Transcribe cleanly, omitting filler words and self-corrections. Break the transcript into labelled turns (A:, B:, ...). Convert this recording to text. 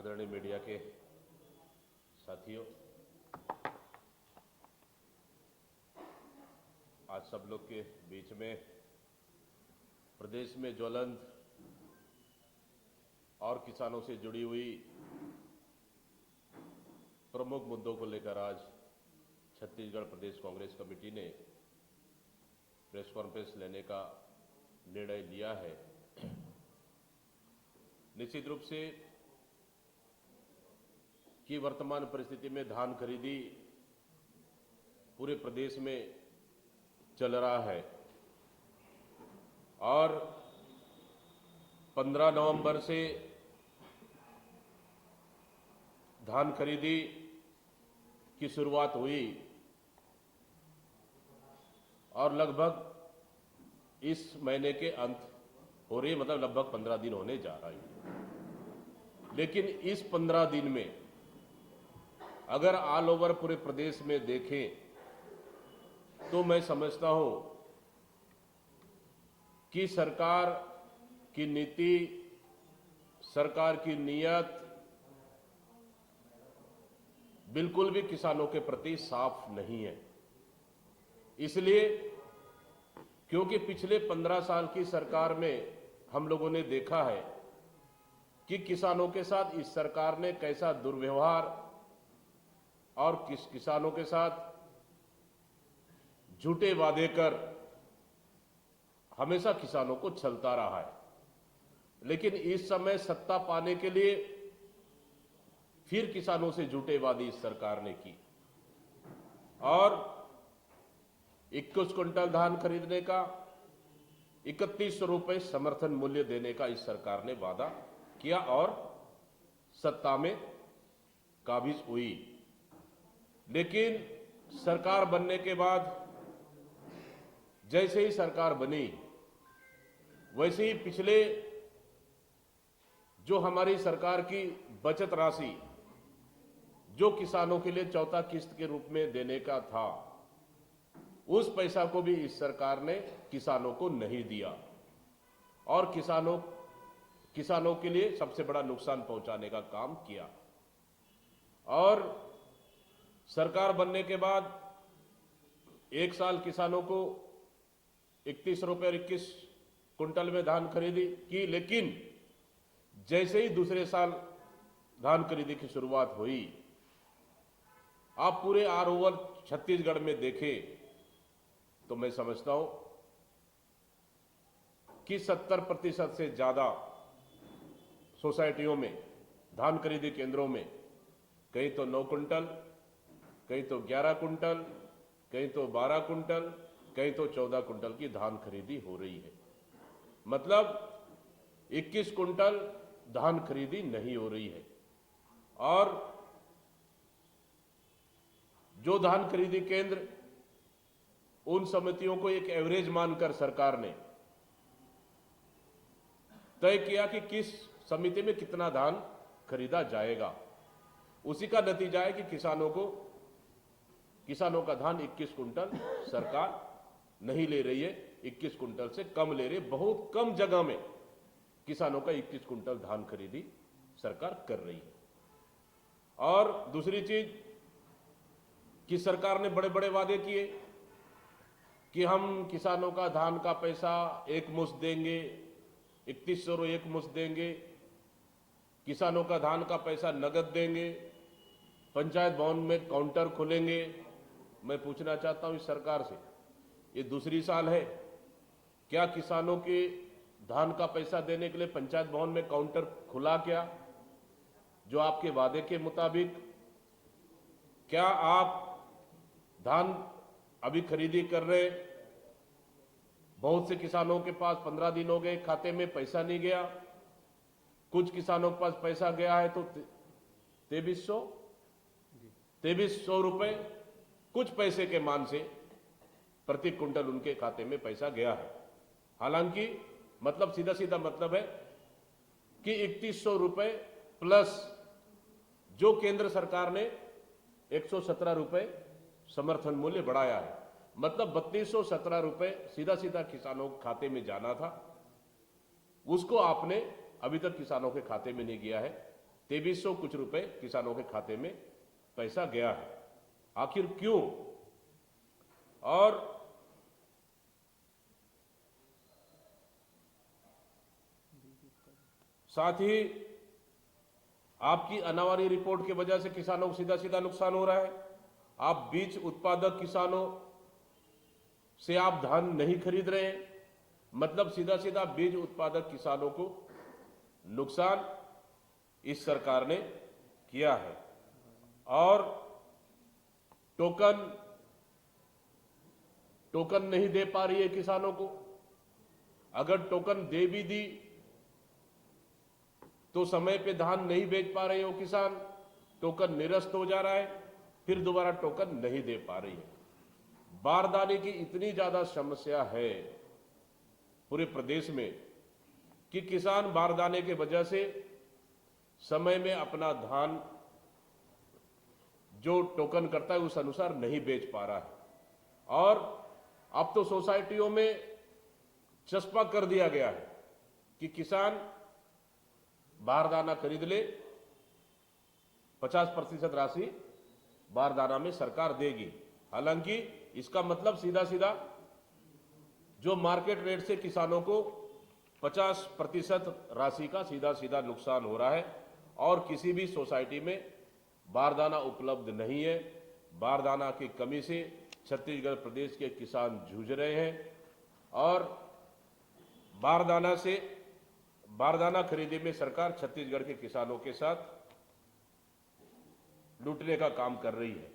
A: आदरणीय मीडिया के साथियों, आज सब लोग के बीच में प्रदेश में ज्वलंत और किसानों से जुड़ी हुई प्रमुख मुद्दों को लेकर आज छत्तीसगढ़ प्रदेश कांग्रेस कमेटी ने प्रेस कॉन्फ्रेंस लेने का निर्णय लिया है। निश्चित रूप से कि वर्तमान परिस्थिति में धान खरीदी पूरे प्रदेश में चल रहा है और 15 नवंबर से धान खरीदी की शुरुआत हुई और लगभग इस महीने के अंत हो रही, मतलब लगभग 15 दिन होने जा रहा है। लेकिन इस 15 दिन में अगर ऑल ओवर पूरे प्रदेश में देखें तो मैं समझता हूं कि सरकार की नीति, सरकार की नीयत बिल्कुल भी किसानों के प्रति साफ नहीं है। इसलिए क्योंकि पिछले 15 साल की सरकार में हम लोगों ने देखा है कि किसानों के साथ इस सरकार ने कैसा दुर्व्यवहार और किसानों के साथ झूठे वादे कर हमेशा किसानों को छलता रहा है। लेकिन इस समय सत्ता पाने के लिए फिर किसानों से झूठे वादे इस सरकार ने की और 21 क्विंटल धान खरीदने का 3100 रुपये समर्थन मूल्य देने का इस सरकार ने वादा किया और सत्ता में काबिज हुई। लेकिन सरकार बनने के बाद जैसे ही सरकार बनी वैसे ही पिछले जो हमारी सरकार की बचत राशि जो किसानों के लिए चौथा किस्त के रूप में देने का था, उस पैसा को भी इस सरकार ने किसानों को नहीं दिया और किसानों के लिए सबसे बड़ा नुकसान पहुंचाने का काम किया। और सरकार बनने के बाद एक साल किसानों को 31 रुपये और 21 कुंटल में धान खरीदी की, लेकिन जैसे ही दूसरे साल धान खरीदी की शुरुआत हुई, आप पूरे ऑल ओवर छत्तीसगढ़ में देखें तो मैं समझता हूं कि 70% से ज्यादा सोसाइटियों में, धान खरीदी केंद्रों में कहीं तो 9 कुंटल, कहीं तो 11 कुंटल, कहीं तो 12 कुंटल, कहीं तो 14 कुंटल की धान खरीदी हो रही है। मतलब 21 कुंटल धान खरीदी नहीं हो रही है। और जो धान खरीदी केंद्र, उन समितियों को एक एवरेज मानकर सरकार ने तय किया कि किस समिति में कितना धान खरीदा जाएगा। उसी का नतीजा है कि किसानों का धान 21 कुंटल सरकार नहीं ले रही है, 21 कुंटल से कम ले रही है। बहुत कम जगह में किसानों का 21 कुंटल धान खरीदी सरकार कर रही है। और दूसरी चीज कि सरकार ने बड़े बड़े वादे किए कि हम किसानों का धान का पैसा एक मुश्त देंगे, 3100 एक मुश्त देंगे, किसानों का धान का पैसा नगद देंगे, पंचायत भवन में काउंटर खोलेंगे। मैं पूछना चाहता हूं इस सरकार से, ये दूसरी साल है, क्या किसानों के धान का पैसा देने के लिए पंचायत भवन में काउंटर खुला क्या? जो आपके वादे के मुताबिक क्या आप धान अभी खरीदी कर रहे? बहुत से किसानों के पास 15 दिन हो गए, खाते में पैसा नहीं गया। कुछ किसानों के पास पैसा गया है तो 2300 रुपए कुछ पैसे के मान से प्रति कुंटल उनके खाते में पैसा गया है। हालांकि मतलब सीधा सीधा मतलब है कि 3100 रुपए प्लस जो केंद्र सरकार ने 117 रुपए समर्थन मूल्य बढ़ाया है, मतलब 3217 रुपए सीधा सीधा किसानों के खाते में जाना था, उसको आपने अभी तक किसानों के खाते में नहीं गया है। 2300 कुछ रुपए किसानों के खाते में पैसा गया है। आखिर क्यों? और साथ ही आपकी अनावारी रिपोर्ट की वजह से किसानों को सीधा सीधा नुकसान हो रहा है। आप बीज उत्पादक किसानों से आप धान नहीं खरीद रहे हैं, मतलब सीधा सीधा बीज उत्पादक किसानों को नुकसान इस सरकार ने किया है। और टोकन नहीं दे पा रही है किसानों को। अगर टोकन दे भी दी तो समय पे धान नहीं बेच पा रहे हो किसान, टोकन निरस्त हो जा रहा है, फिर दोबारा टोकन नहीं दे पा रही है। बारदाने की इतनी ज्यादा समस्या है पूरे प्रदेश में कि किसान बारदाने के वजह से समय में अपना धान जो टोकन करता है उस अनुसार नहीं बेच पा रहा है। और अब तो सोसाइटियों में चस्पा कर दिया गया है कि किसान बारदाना खरीद ले, 50% राशि बारदाना में सरकार देगी। हालांकि इसका मतलब सीधा सीधा जो मार्केट रेट से किसानों को 50% राशि का सीधा सीधा नुकसान हो रहा है और किसी भी सोसाइटी में बारदाना उपलब्ध नहीं है। बारदाना की कमी से छत्तीसगढ़ प्रदेश के किसान जूझ रहे हैं और बारदाना खरीदी में सरकार छत्तीसगढ़ के किसानों के साथ लूटने का काम कर रही है।